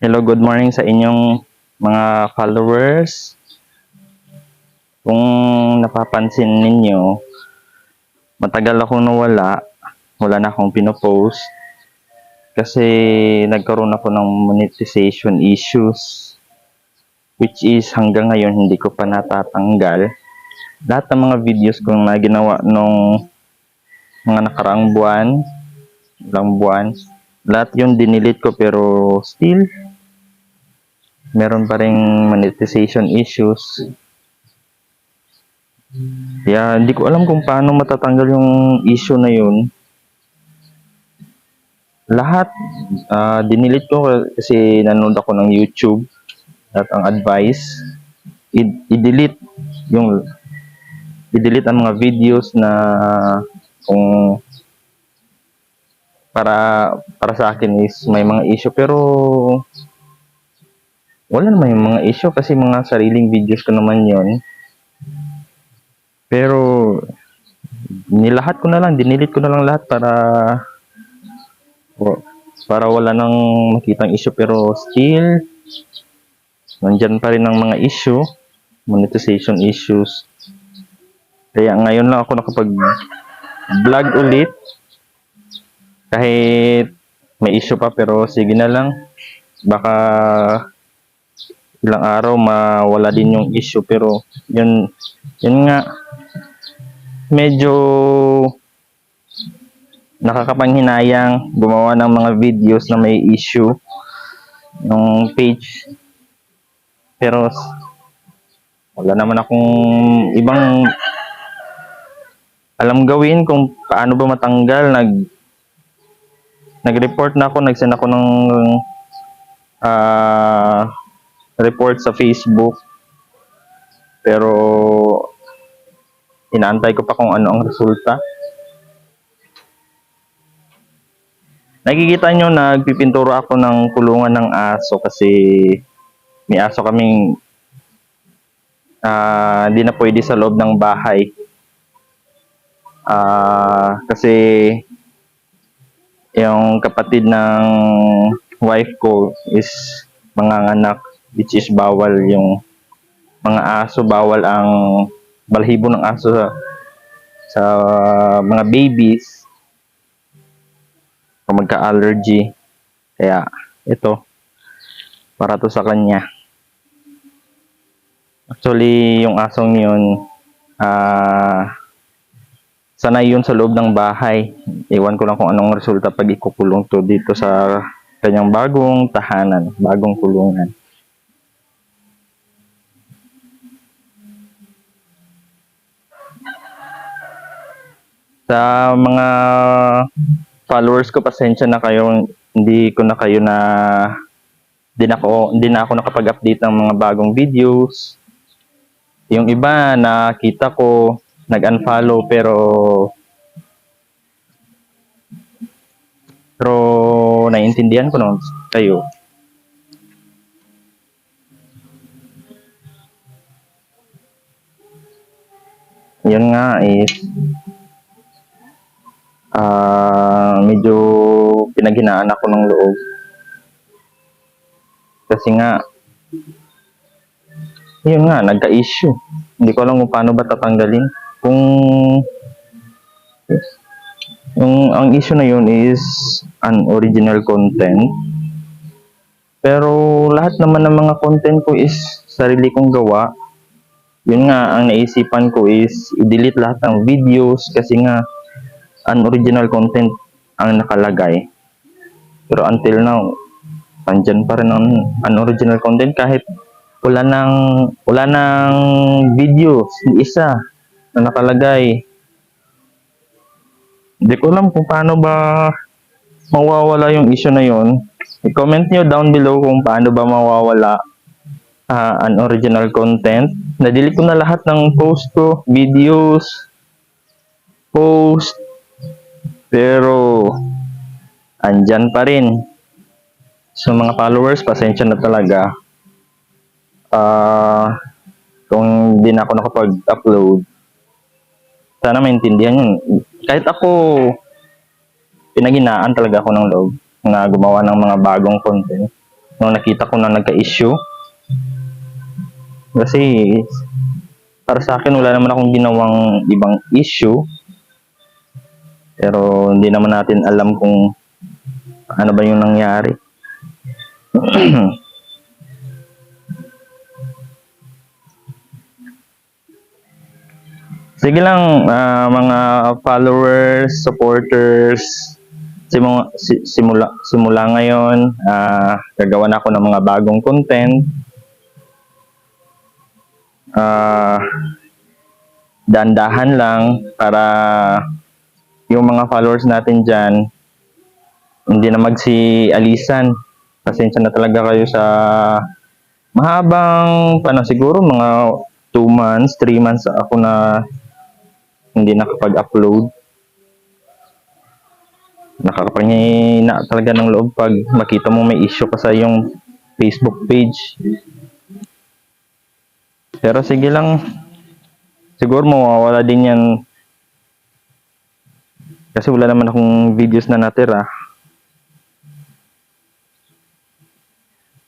Hello, good morning sa inyong mga followers. Kung napapansin ninyo, matagal akong nawala. Wala na akong pinopost kasi nagkaroon ako ng monetization issues, which is hanggang ngayon hindi ko pa natatanggal. Lahat ng mga videos kong na ginawa nung mga nakaraang buwan, ilang buwan, lahat yun dinilit ko, pero still meron pa ring monetization issues. Kaya hindi ko alam kung paano matatanggal yung issue na yun. Lahat dinilit ko kasi nanood ako ng YouTube at ang advice i-delete yung i-delete ang mga videos na kung para sa akin is may mga issue, pero wala naman yung mga issue kasi mga sariling videos ko naman yon. Pero nilahat ko na lang, dinilit ko na lang lahat para wala nang makitang issue, pero still nandyan pa rin ang mga issue, monetization issues. Kaya ngayon lang ako nakapag-vlog ulit kahit may issue pa, pero sige na lang, baka ilang araw mawala din yung issue. Pero yun nga, medyo nakakapanghinayang gumawa ng mga videos na may issue yung page, pero wala naman akong ibang alam gawin kung paano ba matanggal. Nag-report na ako, nag-send ako ng report sa Facebook, pero inaantay ko pa kung ano ang resulta. Nakikita nyo, nagpipinturo ako ng kulungan ng aso kasi may aso kaming hindi na pwede sa loob ng bahay. Kasi yung kapatid ng wife ko is manganganak, which is bawal yung mga aso, bawal ang balahibo ng aso sa mga babies o magka-allergy. Kaya ito, para to sa kanya. Actually, yung asong yun, sanay yun sa loob ng bahay. Iwan ko lang kung anong resulta pag ikukulong to dito sa kanyang bagong tahanan, bagong kulungan. Sa mga followers ko, pasensya na kayo, hindi na ako nakapag-update ng mga bagong videos. Yung iba nakita ko nag-unfollow, pero naiintindihan ko naman kayo. Yun nga is medyo pinaghinaan ako ng loob kasi nga yun nga, nagka-issue. Hindi ko alam kung paano ba tatanggalin. Kung ang issue na yun is unoriginal content, pero lahat naman ng mga content ko is sarili kong gawa. Yun nga, ang naisipan ko is i-delete lahat ng videos kasi nga unoriginal content ang nakalagay. Pero until now, andyan pa rin ang unoriginal content kahit wala nang video, isa na nakalagay. Hindi ko alam kung paano ba mawawala yung issue na yun. I-comment nyo down below kung paano ba mawawala unoriginal content. Na-delete ko na lahat ng post ko, videos, post, pero andyan pa rin. So mga followers, pasensya na talaga. Kung hindi na ako nakapag-upload, sana maintindihan yun. Kahit ako, pinaghinaan talaga ako ng loob na gumawa ng mga bagong content. nung nakita ko na nagka-issue. Kasi para sa akin wala naman akong ginawang ibang issue. Pero hindi naman natin alam kung ano ba yung nangyari. Sige lang, mga followers, supporters, simula ngayon, gagawa na ako ng mga bagong content. Dahan-dahan lang para yung mga followers natin dyan, hindi na magsi-alisan. Pasensya na talaga kayo sa mahabang, siguro mga 2 months, 3 months ako na hindi nakapag-upload. Nakakapangina talaga ng loob pag makita mo may issue ka sa yung Facebook page. Pero sige lang, siguro mawawala din yan kasi wala naman akong videos na natira.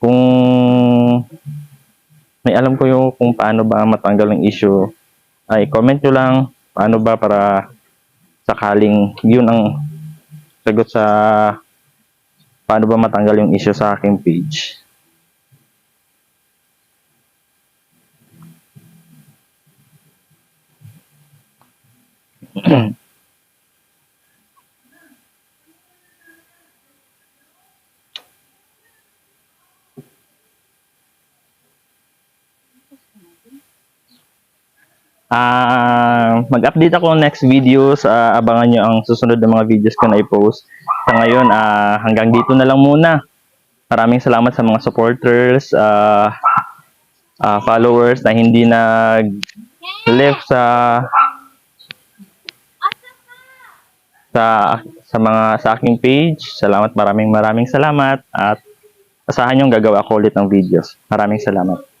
Kung may alam ko yung kung paano ba matanggal ng issue, ay comment nyo lang paano ba para sakaling yun ang sagot sa paano ba matanggal yung issue sa aking page. Mag-update ako next videos. Abangan nyo ang susunod na mga videos ko na i-post. Sa ngayon, hanggang dito na lang muna. Maraming salamat sa mga supporters, followers na hindi nag-left sa aking page. Maraming salamat at asahan nyo gagawa ko ulit ng videos. Maraming salamat.